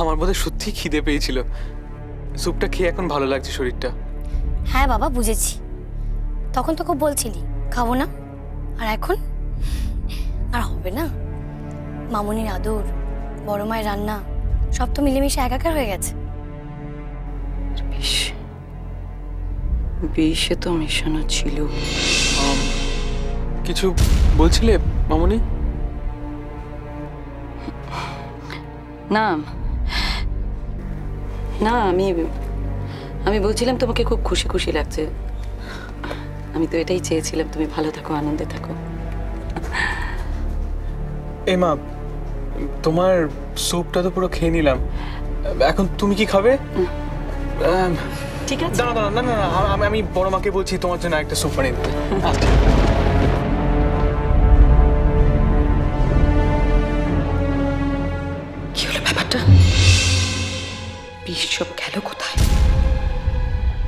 আমার বোধহয় সত্যি খিদে পেয়েছিল, স্যুপটা খেয়ে এখন ভালো লাগছে শরীরটা। হ্যাঁ বাবা, বুঝেছি। তখন তো খুব বলছিলি খাবো না, আর এখন আর হবে না। মামুনির আদর, বড় মায়ের রান্না, সব তো মিলেমিশে একাকার হয়ে গেছে। বিষে তো মেশানো ছিল। কিছু বলছিলে মামুনি? না না, আমি বলছিলাম তোমাকে খুব খুশি খুশি লাগছে। আমি তো এটাই চেয়েছিলাম, তুমি ভালো থাকো, আনন্দে থাকো। এ মা, তোমার স্যুপটা তো পুরো খেয়ে নিলাম, এখন তুমি কি খাবে? ঠিক আছে। দাঁড়া দাঁড়া, না না না, আমি বড় মাকে বলছি তোমার জন্য একটা স্যুপ বানিয়ে দিতে। আচ্ছা। কি হলো ব্যাপারটা? বিষ সব গেল কোথায়?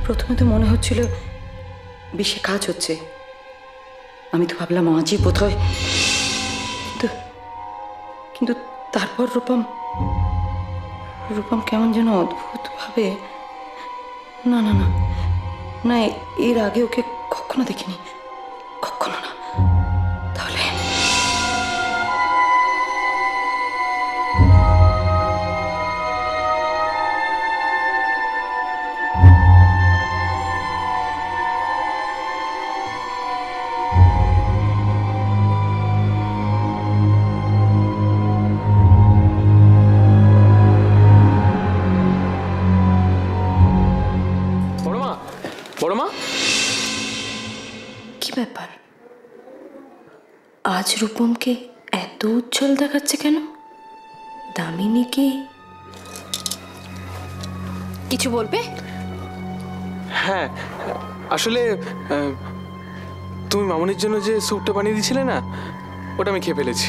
প্রথমে তো মনে হচ্ছিল বিষে কাজ হচ্ছে, আমি তো ভাবলাম আজই বোধহয়, কিন্তু তারপর রূপম কেমন যেন অদ্ভুত ভাবে, না না না না, এর আগে ওকে কখনো দেখিনি, কখনো না। তাহলে বড় মা, বড় মা, কি ব্যাপার? আজ রূপমকে এত উজ্জ্বল দেখাচ্ছে কেন? দামিনী কি কিছু বলবে? হ্যাঁ আসলে তুমি মামুনির জন্য যে স্যুপটা বানিয়ে দিয়েছিলে না, ওটা আমি খেয়ে ফেলেছি।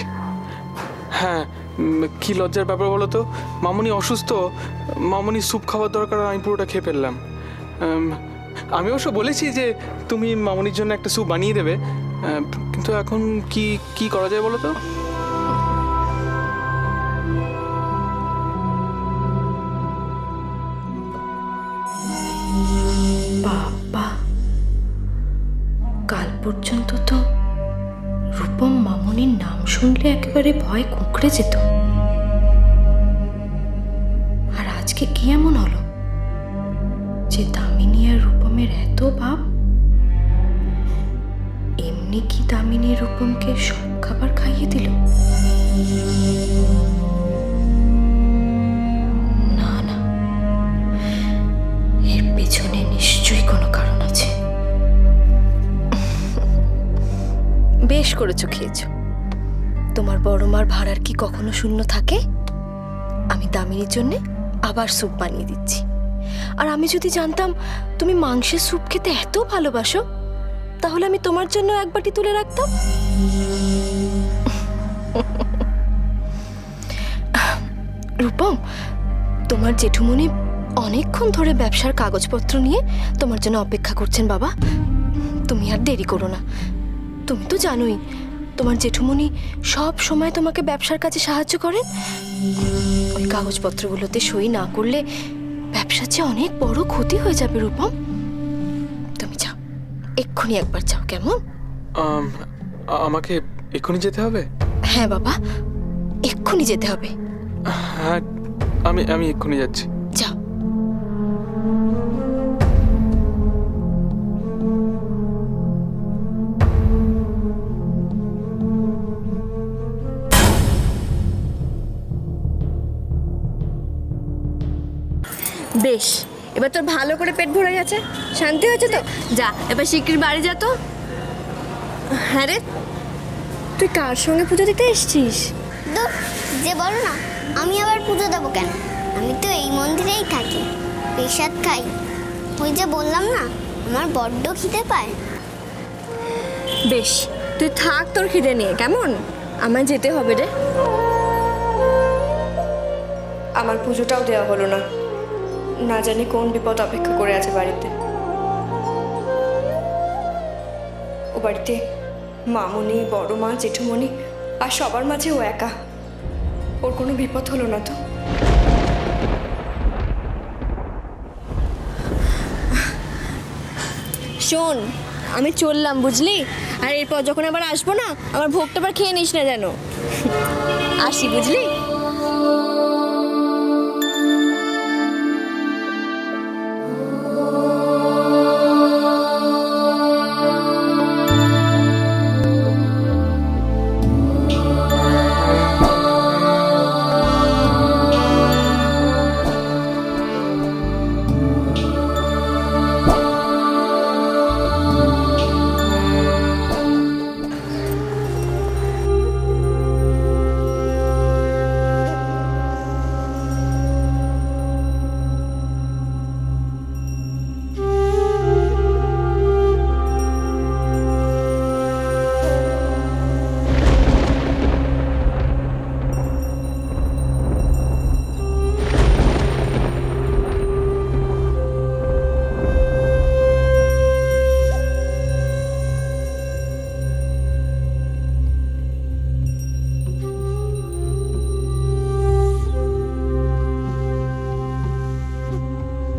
হ্যাঁ, কি লজ্জার ব্যাপার বলো তো, মামুনি অসুস্থ, মামুনি স্যুপ খাওয়ার দরকার, আমি পুরোটা খেয়ে ফেললাম। আমি অবশ্য বলেছি যে তুমি মামুনির জন্য একটা স্যুপ বানিয়ে দেবে, কিন্তু এখন কি কি করা যায় বলো তো? বাবা, কাল পর্যন্ত তো রূপম মামুনির নাম শুনলে একেবারে ভয় কুঁকড়ে যেত, আর আজকে কি এমন হলো যে দামিনী আর রূপমের এত ভাব? এমনি কি দামিনী রূপমকে সব খাবার খাইয়ে দিল? না না, এর পেছনে নিশ্চয়ই কোনো কারণ আছে। বেশ করেছো, খেয়েছো। তোমার বড় মার ভাড়ার কি কখনো শূন্য থাকে? আমি দামিনীর জন্য আবার স্যুপ বানিয়ে দিচ্ছি। আর আমি যদি জানতাম তুমি মাংসের স্যুপ খেতে এত ভালোবাসো, তাহলে আমি তোমার জন্য এক বাটি তুলে রাখতাম। রূপম, তোমার জেঠুমনি অনেকক্ষণ ধরে ব্যবসার কাগজপত্র নিয়ে তোমার জন্য অপেক্ষা করছেন বাবা। তুমি আর দেরি করো না। তুমি তো জানোই তোমার জেঠুমনি সব সময় তোমাকে ব্যবসার কাজে সাহায্য করেন। ওই কাগজপত্রগুলোতে সই না করলে ব্যবসার চেয়ে অনেক বড় ক্ষতি হয়ে যাবে রূপম। তুমি যাও, এক্ষুনি একবার যাও, কেমন? আমাকে এক্ষুনি যেতে হবে? হ্যাঁ বাবা, এক্ষুনি যেতে হবে। হ্যাঁ, আমি এক্ষুনি যাচ্ছি। যাও। বেশ, এবার তোর ভালো করে পেট ভরে গেছে, শান্তি হয়েছে তো? যা এবার শিগগির বাড়ি যা তো। হ্যাঁ রে, তুই কার সঙ্গে পুজো দিতে এসছিস? দূর, যে বলো না, আমি আবার পুজো দেবো কেন? আমি তো এই মন্দিরেই থাকি, প্রসাদ খাই। ওই যে বললাম না, আমার বড্ড খিদে পায়। বেশ, তুই থাক তোর খিদে নিয়ে, কেমন? আমায় যেতে হবে রে। আমার পুজোটাও দেওয়া হলো না, না জানি কোন বিপদ অপেক্ষা করে আছে বাড়িতে। ও বাড়িতে মামুনি, বড় মা, জেঠুমনি আর সবার মাঝে ও একা। ওর কোনো বিপদ হলো না তো? শোন, আমি চললাম বুঝলি, আর এরপর যখন আবার আসবো না, আমার ভোগটা আবার খেয়ে নিস না যেন। আসি বুঝলি।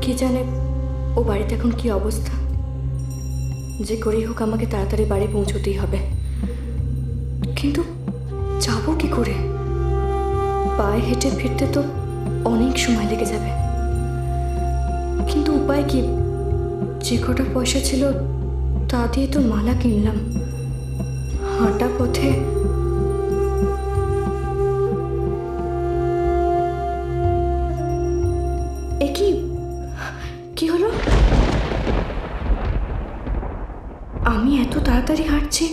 কে জানে ও বাড়িতে এখন কি অবস্থা। যে করেই হোক আমাকে তাড়াতাড়ি বাড়ি পৌঁছতেই হবে। কিন্তু যাবো কি করে? পায়ে হেঁটে ফিরতে তো অনেক সময় লেগে যাবে। কিন্তু উপায় কি? যে কটা পয়সা ছিল তা দিয়ে তো মালা কিনলাম। হাঁটা পথে এ কি হলো? আমি এত তাড়াতাড়ি হাঁটছি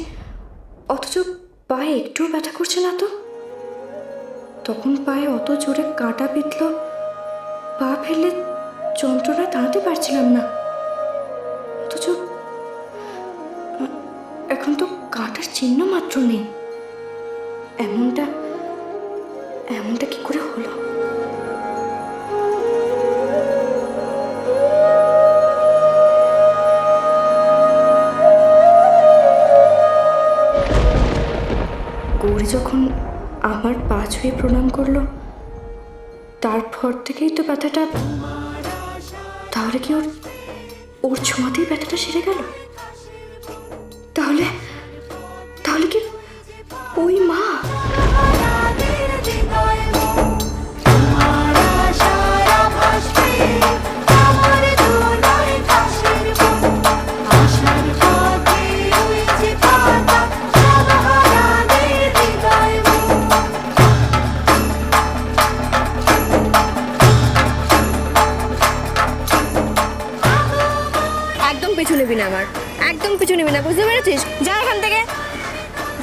অথচ পায়ে একটুও ব্যথা করছে না তো। তখন পায়ে অত জোরে কাঁটা বিঁধল, পা ফেললে যন্ত্রণা দাঁড়াতে পারছিলাম না। অথচ এখন তো কাঁটার চিহ্ন মাত্র নেই। এমনটা কি করে হলো? গৌরী যখন আমার পা ছুঁয়ে প্রণাম করলো, তারপর থেকেই তো ব্যথাটা। তাহলে কি ওর ছোঁয়াতেই ব্যথাটা সেরে গেল? তাহলে কি ওই মা? একদম পিছু নেবি না, আমার একদম পিছু নেবি না, বুঝতে পেরেছিস? যা এখান থেকে,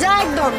যা একদম।